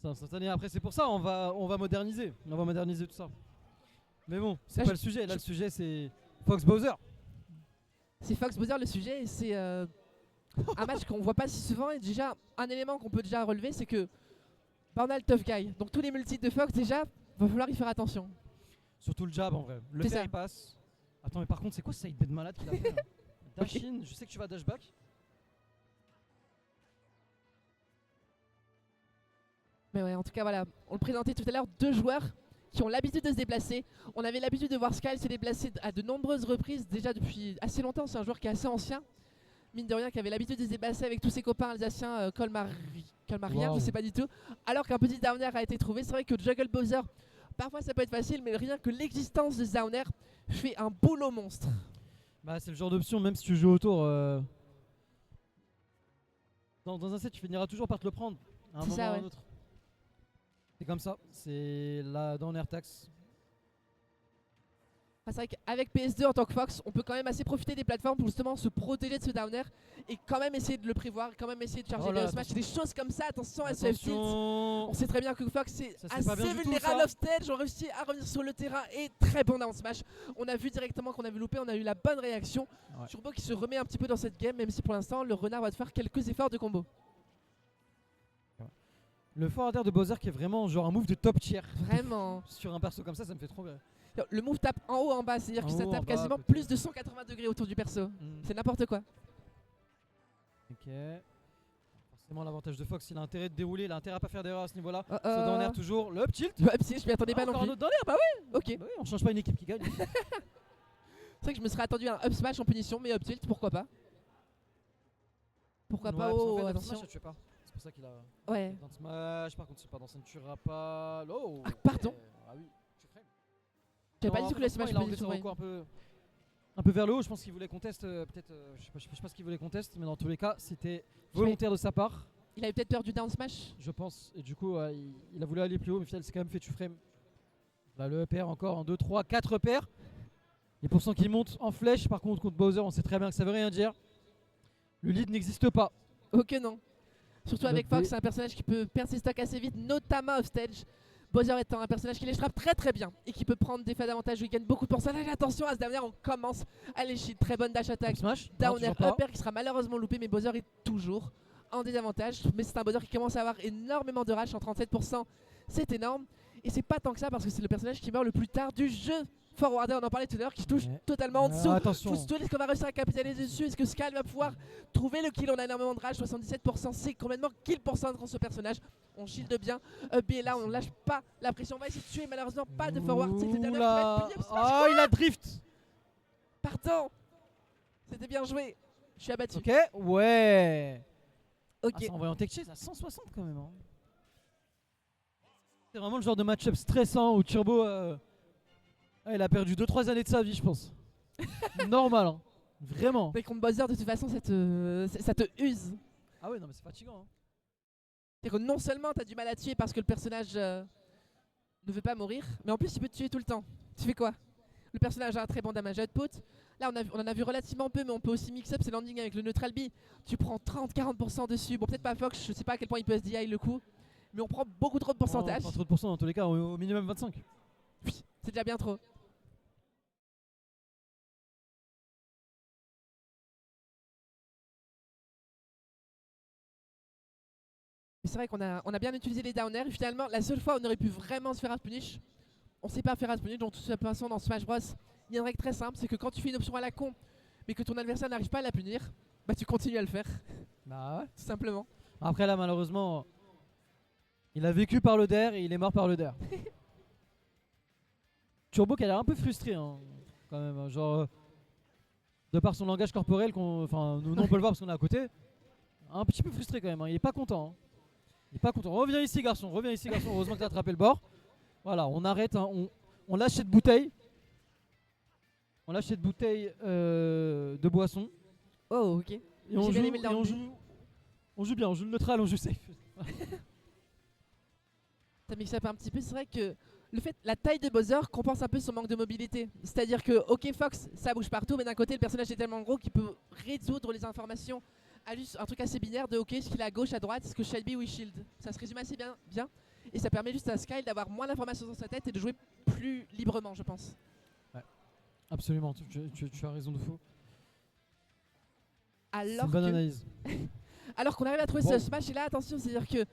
C'est instantané. Après, c'est pour ça, on va moderniser. On va moderniser tout ça. Mais bon, c'est Là, pas le sujet. Là, le sujet, c'est Fox Bowser. C'est Fox Bowser le sujet et c'est un match qu'on voit pas si souvent. Et déjà, un élément qu'on peut déjà relever, c'est que Bornal tough guy. Donc tous les multis de Fox, déjà, va falloir y faire attention. Surtout le jab en vrai. Le C'est fer ça. il passe. Attends, mais par contre, c'est quoi ce side de malade qu'il a fait là? Dash in, je sais que tu vas dash back. Mais ouais, en tout cas, voilà, on le présentait tout à l'heure, deux joueurs qui ont l'habitude de se déplacer. On avait l'habitude de voir Sky se déplacer à de nombreuses reprises, déjà depuis assez longtemps. C'est un joueur qui est assez ancien, mine de rien, qui avait l'habitude de se déplacer avec tous ses copains alsaciens, Colmarien, Wow. je sais pas du tout. Alors qu'un petit downer a été trouvé. C'est vrai que Juggle Bowser, parfois ça peut être facile, mais rien que l'existence de ce downer fait un boulot monstre. Bah, c'est le genre d'option, même si tu joues autour. Dans un set, tu finiras toujours par te le prendre. À un C'est moment ça, ou à un ouais. autre. C'est comme ça. C'est là dans l'air tax. Ah, c'est vrai qu'avec PS2 en tant que Fox, on peut quand même assez profiter des plateformes pour justement se protéger de ce downer et quand même essayer de le prévoir, quand même essayer de charger Oh là, le smash. attention. Des choses comme ça, attention à ce F-tilt. Attention. On sait très bien que Fox c'est Ça, c'est pas bien assez du tout, vulnérable ça. off stage, ont réussi à revenir sur le terrain et très bon down smash. On a vu directement qu'on avait loupé, on a eu la bonne réaction. Ouais. Turbo qui se remet un petit peu dans cette game, même si pour l'instant le renard va te faire quelques efforts de combo. Le forward de Bowser qui est vraiment genre un move de top tier. Vraiment. Sur un perso comme ça me fait trop bien. Le move tape en haut, en bas, c'est-à-dire En que ça haut, en tape bas, quasiment peut-être. plus de 180 degrés autour du perso. Mm. C'est n'importe quoi. Ok. Forcément, l'avantage de Fox, il a intérêt de dérouler, il a intérêt à pas faire d'erreur à ce niveau-là. Oh, Ce down air toujours, le up tilt. Ouais, si, je m'y attendais pas non Encore plus. un autre down air, bah oui. Ok. Bah oui, on change pas une équipe qui gagne. C'est vrai que je me serais attendu à un up smash en punition, mais up tilt, pourquoi pas. Pourquoi pas. Ouais, parce qu'en Oh, fait, down attention. smash, ça tue pas. C'est pour ça qu'il a. Ouais. Down smash, par contre, c'est pas dans ça ne tuera pas. Oh, Ah, pardon. ok. Ah oui, tu frame. J'avais pas Non, dit que le franchement, smash il a enlevé position. son Ouais. recours un peu vers le haut. Je pense qu'il voulait contest. Peut-être, je sais pas ce qu'il voulait contest, mais dans tous les cas, c'était volontaire de sa part, Il avait peut-être peur du down smash. je pense. Et du coup, il a voulu aller plus haut, mais finalement, il s'est quand même fait tu frame. Là, le upper encore en 2, 3, 4 upper. Les pourcents qui montent en flèche. Par contre, contre Bowser, on sait très bien que ça veut rien dire. Le lead n'existe pas. Ok, non. Surtout avec Lobby. Fox, c'est un personnage qui peut perdre ses stocks assez vite, notamment off stage. Bowser étant un personnage qui les frappe très très bien et qui peut prendre des phases d'avantage où il gagne beaucoup de pourcentage. Attention à ce dernier, on commence à les shield. Très bonne dash attack. Up smash. Non, Down air toujours pas. upper qui sera malheureusement loupé, mais Bowser est toujours en désavantage. Mais c'est un Bowser qui commence à avoir énormément de rage en 37%. C'est énorme. Et c'est pas tant que ça parce que c'est le personnage qui meurt le plus tard du jeu. Forwarder, on en parlait tout à l'heure, qui touche Ouais. totalement en dessous. Attention. Footstool, est-ce qu'on va réussir à capitaliser dessus? Est-ce que Sky va pouvoir trouver le kill? On a énormément de rage, 77%, c'est complètement kill pourcent contre ce personnage. On shield bien. B là, on lâche pas la pression. On va essayer de tuer, malheureusement pas de forward. C'est le dernier qui va être Oula. puni. Oh, il a drift. Pardon. C'était bien joué. Je suis abattu. Ok, ouais. Ok. Ah, ça envoie en tech chase à 160 quand même. Hein. C'est vraiment le genre de match-up stressant où Turbo il a perdu 2-3 années de sa vie, je pense. Normal, hein. Vraiment. Mais contre Bowser, de toute façon, ça te use. Ah ouais, non, mais c'est fatigant. Hein. C'est-à-dire que non seulement t'as du mal à tuer parce que le personnage ne veut pas mourir, mais en plus il peut te tuer tout le temps. Tu fais quoi? Le personnage a un très bon damage output. Là on en a vu relativement peu, mais on peut aussi mix up ses landings avec le neutral B. Tu prends 30-40% dessus. Bon, peut-être pas Fox, je sais pas à quel point il peut SDI le coup, mais on prend beaucoup trop de pourcentage. Oh, pas trop de pourcents dans tous les cas, au minimum 25. Oui, c'est déjà bien trop. Mais c'est vrai qu'on a bien utilisé les down air et finalement la seule fois où on aurait pu vraiment se faire un punish, on sait pas faire un punish. Donc de toute façon dans Smash Bros, il y a une règle très simple, c'est que quand tu fais une option à la con mais que ton adversaire n'arrive pas à la punir, bah tu continues à le faire, Bah ouais. tout simplement. Après là, malheureusement, il a vécu par le DER et il est mort par le DER. Turbo qui a l'air un peu frustré, hein, quand même. Hein, genre, de par son langage corporel, enfin, nous on peut le voir parce qu'on est à côté, un petit peu frustré quand même. Hein, il est pas content. Hein. Il est pas content. Reviens ici, garçon. Reviens ici, garçon. Heureusement que t'as attrapé le bord. Voilà, on arrête. Hein, on lâche cette bouteille. On lâche cette bouteille de boisson. Oh ok. Et on J'ai bien joue, aimé le et on down B. joue bien. On joue le neutral, on joue safe. Ça m'échappe un petit peu, c'est vrai que la taille de Bowser compense un peu son manque de mobilité. C'est-à-dire que, ok Fox, ça bouge partout, mais d'un côté le personnage est tellement gros qu'il peut résoudre les informations a juste un truc assez binaire de ok, est-ce qu'il est à gauche, à droite, est-ce que Shelby ou Shield. Ça se résume assez bien. Et ça permet juste à Sky d'avoir moins d'informations dans sa tête et de jouer plus librement, je pense. Absolument, tu as raison de fou. C'est Alors une bonne que- analyse. Alors qu'on arrive à trouver Wow. ce smash, et là, attention, c'est-à-dire que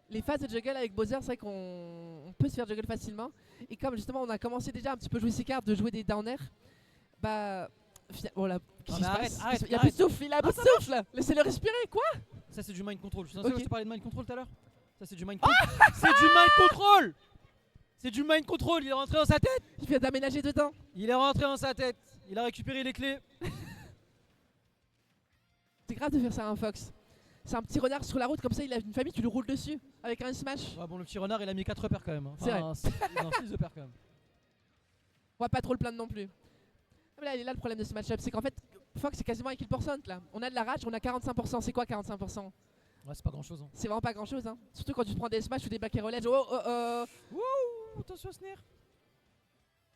les phases de juggle avec Bowser, c'est vrai qu'on peut se faire juggle facilement. Et comme justement, on a commencé déjà un petit peu à jouer ses cartes, de jouer des down air, bah. Voilà, qu'est-ce qui se arrête, passe arrête, Il a plus de souffle, il a plus de souffle. Laissez-le respirer, quoi. Ça, c'est du mind control. Je Ok. je te parlais de mind control tout à l'heure. Ça, c'est du mind control. C'est du mind control. C'est du mind control. Il est rentré dans sa tête. Il vient d'aménager dedans. Il est rentré dans sa tête. Il a récupéré les clés. C'est grave de faire ça à un Fox. C'est un petit renard sur la route, comme ça, il a une famille, tu le roules dessus avec un smash. Ouais, bon, le petit renard, il a mis 4 repères quand même. Hein. C'est Enfin, il a 6 repères quand même. On va pas trop le plaindre non plus. Ah, mais là, il est là le problème de ce match-up, c'est qu'en fait, Fox c'est quasiment à kill percent là. On a de la rage, on a 45%. C'est quoi 45%? Ouais, c'est pas grand chose. Hein. C'est vraiment pas grand-chose, hein. Surtout quand tu te prends des smash ou des back and rollage. Oh. Ouh, attention, Snare.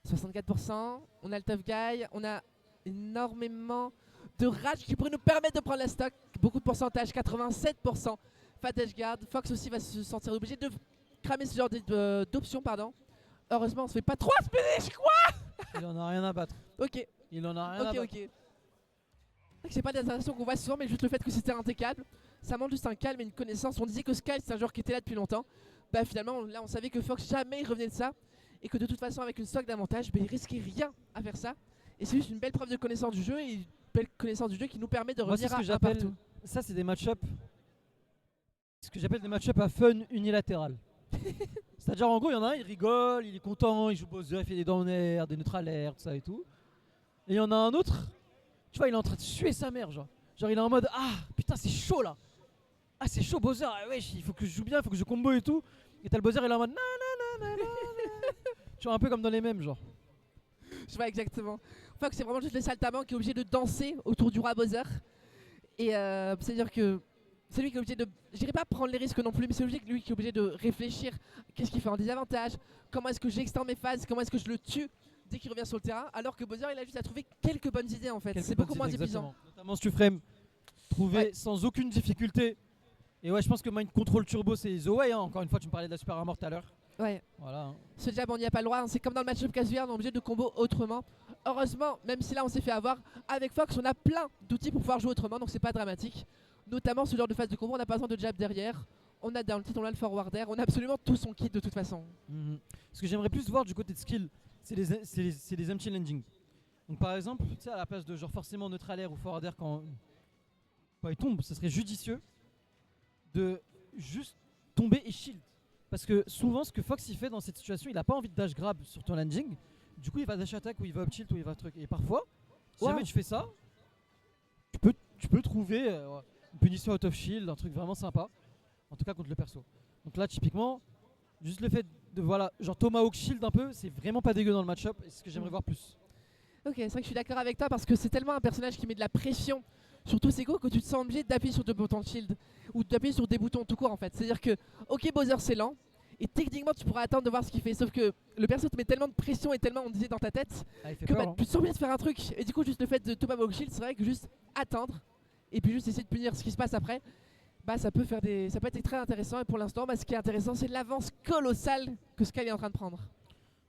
64%. On a le tough guy. On a énormément de rage qui pourrait nous permettre de prendre la stock. Beaucoup de pourcentage, 87%. Fat edge guard. Fox aussi va se sentir obligé de cramer ce genre d'options, pardon. Heureusement, on se fait pas 3 spinach, quoi. Il en a rien à battre. Ok. Il en a rien à battre. Ok. C'est pas des interactions qu'on voit souvent, mais juste le fait que c'était impeccable, ça montre juste un calme et une connaissance. On disait que Sky c'est un joueur qui était là depuis longtemps. Bah finalement là on savait que Fox jamais il revenait de ça et que de toute façon avec une stock d'avantage, bah, il risquait rien à faire ça. Et c'est juste une belle preuve de connaissance du jeu et une belle connaissance du jeu qui nous permet de Moi, c'est revenir ce que à un j'appelle. partout. Ça, c'est des match-up. Ce que j'appelle des match-up à fun unilatéral. C'est-à-dire, en gros, il y en a un, il rigole, il est content, il joue Bowser, il fait des down air, des neutral air, tout ça et tout. Et il y en a un autre, tu vois, il est en train de suer sa mère, genre. Genre, il est en mode ah putain, c'est chaud là. Ah, c'est chaud, Bowser. Ah, wesh, il faut que je joue bien, il faut que je combo et tout. Et t'as le Bowser, il est en mode nanana. Tu vois, un peu comme dans les mêmes, genre. Je vois exactement. Fox c'est vraiment juste le saltaman qui est obligé de danser autour du roi Bowser. Et c'est-à-dire que c'est lui qui est obligé de, je dirais pas prendre les risques non plus, mais c'est lui qui est obligé de réfléchir qu'est-ce qu'il fait en désavantage, comment est-ce que j'extends mes phases, comment est-ce que je le tue dès qu'il revient sur le terrain, alors que Bowser il a juste à trouver quelques bonnes idées en fait. Quelques C'est bonnes beaucoup moins idées, épuisant. exactement. Notamment Stuframe, trouvé Ouais. sans aucune difficulté. Et ouais, je pense que Mind Control Turbo, c'est The Way. Hein. Encore une fois, tu me parlais de la Super Armor tout à l'heure. Ouais. Voilà. Hein. Ce jab on n'y a pas le droit, hein. C'est comme dans le match-up casual, on est obligé de combo autrement. Heureusement, même si là on s'est fait avoir, avec Fox on a plein d'outils pour pouvoir jouer autrement, donc c'est pas dramatique. Notamment ce genre de phase de combo, on n'a pas besoin de jab derrière, on a down tilt, on a le forward air, on a absolument tout son kit de toute façon. Mhm. Ce que j'aimerais plus voir du côté de skill, c'est les empty landing. Donc par exemple, tu sais, à la place de genre forcément neutral air ou forward air quand il tombe, ce serait judicieux de juste tomber et shield. Parce que souvent, ce que Fox il fait dans cette situation, il a pas envie de dash grab sur ton landing. Du coup, il va dash attack ou il va up tilt ou il va truc. Et parfois, si Wow. jamais tu fais ça, tu peux trouver une punition out of shield, un truc vraiment sympa. En tout cas contre le perso. Donc là, typiquement, juste le fait de voilà, genre Tomahawk shield un peu, c'est vraiment pas dégueu dans le match-up. Et c'est ce que j'aimerais voir plus. Ok, c'est vrai que je suis d'accord avec toi parce que c'est tellement un personnage qui met de la pression sur tous ses coups que tu te sens obligé d'appuyer sur des boutons de shield ou d'appuyer sur des boutons tout court en fait. C'est-à-dire que, ok, Bowser c'est lent et techniquement tu pourras attendre de voir ce qu'il fait, sauf que le perso te met tellement de pression et tellement on disait dans ta tête Ah, il fait que peur, bah, hein. tu te sens bien de faire un truc. Et du coup, juste le fait de Tomahawk shield, c'est vrai que juste attendre et puis juste essayer de punir ce qui se passe après, bah ça peut être très intéressant. Et pour l'instant, bah, ce qui est intéressant, c'est l'avance colossale que Sky est en train de prendre.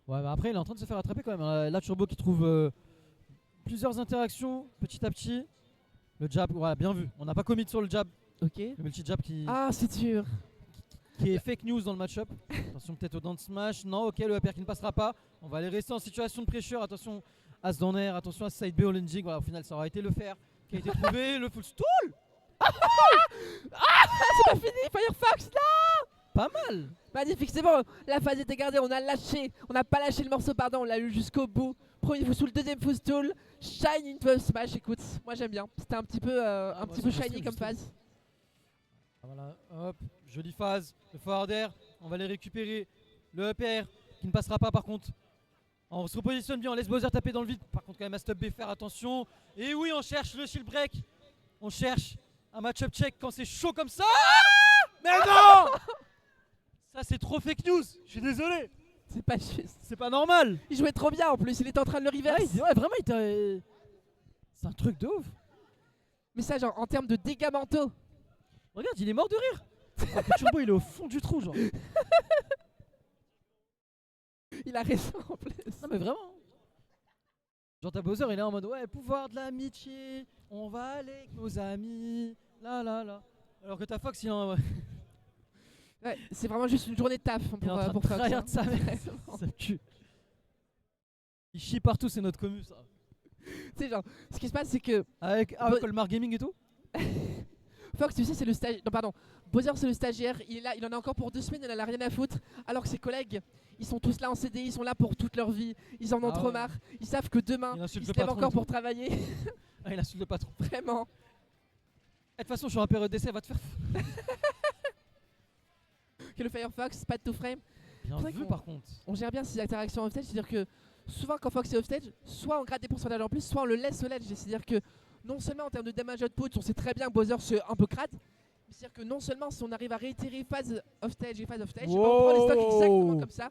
Ouais, bah après, il est en train de se faire attraper quand même. Là, Turbo qui trouve plusieurs interactions petit à petit. Le jab, voilà, bien vu. On n'a pas commit sur le jab. Ok. Le multi-jab qui Ah, c'est dur. est fake news dans le match-up. Attention peut-être au down smash. Non, ok, le upper qui ne passera pas. On va aller rester en situation de pressure. Attention à ce down air, attention à ce side B au landing. Voilà, au final, ça aura été le fer qui a été trouvé. Le full stall. C'est pas fini, Firefox là. Pas mal. Magnifique, c'est bon, la phase était gardée, on a lâché, on n'a pas lâché le morceau, pardon, on l'a eu jusqu'au bout. Premier footstool, deuxième footstool, shine into a smash, écoute, moi j'aime bien. C'était un petit peu, moi, peu c'est shiny possible, comme justement. phase. Ah, voilà, hop, jolie phase. Le forward air, on va les récupérer. Le up air qui ne passera pas par contre. On se repositionne bien, on laisse Bowser taper dans le vide. Par contre, quand même à stop B, faire attention. Et oui, on cherche le shield break. On cherche un match-up check quand c'est chaud comme ça. Mais non. Ça, c'est trop fake news. Je suis désolé. C'est pas juste. C'est pas normal. Il jouait trop bien en plus, il était en train de le reverse. Ouais, vraiment, c'est un truc de ouf. Mais ça, genre en termes de dégâts mentaux. Regarde, il est mort de rire. Alors que Turbo, il est au fond du trou, genre. Il a raison en plus. Non, mais vraiment. Genre, t'as Bowser, il est en mode ouais, pouvoir de l'amitié, on va aller avec nos amis, là là là. Alors que t'as Fox, il est en, Ouais, c'est vraiment juste une journée de taf il est en train pour de Fox. tryhard hein. sa mère. Vraiment. Ça me tue. Il chie partout, c'est notre commu, ça. Tu sais, genre, ce qui se passe, c'est que Avec Colmar Gaming et tout. Fox, tu sais, c'est le stagiaire. Non, pardon. Bowser, c'est le stagiaire. Il est là, il en a encore pour 2 semaines, il en a rien à foutre. Alors que ses collègues, ils sont tous là en CDI, ils sont là pour toute leur vie. Ils en ont Ah trop ouais. marre. Ils savent que demain, Il insulte ils le se lèvent patron et encore tout. pour travailler. Ah, il insulte le patron. Vraiment. De toute façon, je suis en période d'essai, va te faire. Que le Firefox, pas de to frame. Bien C'est vrai vu, qu'on- par contre. On gère bien ces interactions offstage, c'est-à-dire que souvent quand Fox est offstage, soit on gratte des pourcentages en plus, soit on le laisse au ledge. C'est-à-dire que non seulement en termes de damage output, on sait très bien que Bowser c'est un peu crade, mais c'est-à-dire que non seulement si on arrive à réitérer phase offstage et phase offstage, on prend les stocks exactement comme ça.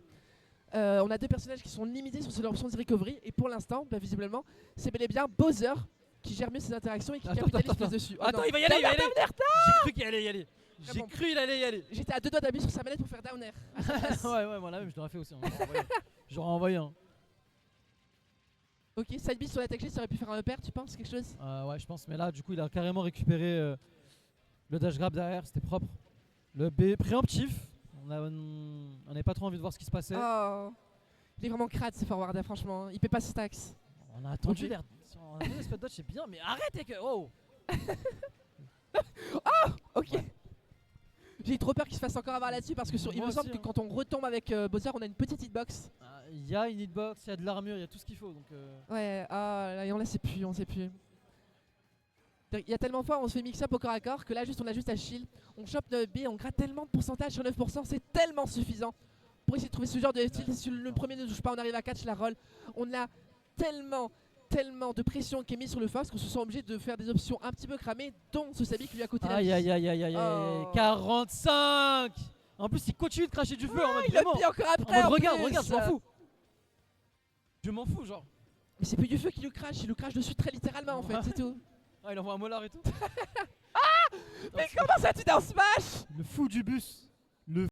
On a 2 personnages qui sont limités sur leur option de recovery, et pour l'instant, bah, visiblement, c'est bel et bien Bowser qui gère mieux ses interactions et qui capitalise plus dessus. Oh Attends, non. il va y aller, il va y aller. J'ai cru qu'il allait y aller. J'ai Vraiment. cru qu'il allait y aller. J'étais à 2 doigts d'appuyer sur sa manette pour faire down air. à sa place. Ouais, moi la même, je l'aurais fait aussi. Hein. J'aurais envoyé un. Ok, side B sur la tech G, ça aurait pu faire un upper, tu penses quelque chose? Ouais, je pense. Mais là, du coup, il a carrément récupéré le dash grab derrière. C'était propre. Le B préemptif. On n'avait pas trop envie de voir ce qui se passait. Oh, il est vraiment crade ce forward, hein, franchement. Il paie pas ses taxes. On a attendu Ok. l'air. On a attendu spot dodge, c'est bien. Mais arrête, que. Oh. Ok. Ouais. J'ai trop peur qu'il se fasse encore avoir là-dessus parce que il Moi me semble aussi, que hein. quand on retombe avec Bowser, on a une petite hitbox. Il y a une hitbox, il y a de l'armure, il y a tout ce qu'il faut. Donc, Ouais, ah là, et on la sait plus, on sait plus. Il y a tellement de fois où on se fait mix-up au corps à corps que là, juste on a juste à shield. On chope notre B, on gratte tellement de pourcentage sur 9%, c'est tellement suffisant pour essayer de trouver ce genre de style. Si le premier ne touche pas, on arrive à catch la roll. On a tellement de pression qui est mise sur le Fox qu'on se sent obligé de faire des options un petit peu cramées, dont ce Sabi qui lui a coûté la vie. aïe, aïe, aïe, aïe, aïe, Oh. 45. En plus, il continue de cracher du feu en mode Il a vraiment. mis encore En après. mode en regarde, plus. regarde, je m'en fous. Je m'en fous, genre. Mais c'est plus du feu qui lui crache, il lui crache dessus très littéralement en fait, Ouais. c'est tout. Ah, il envoie un molar et tout. Mais comment ça tu dans Smash? Le fou du bus.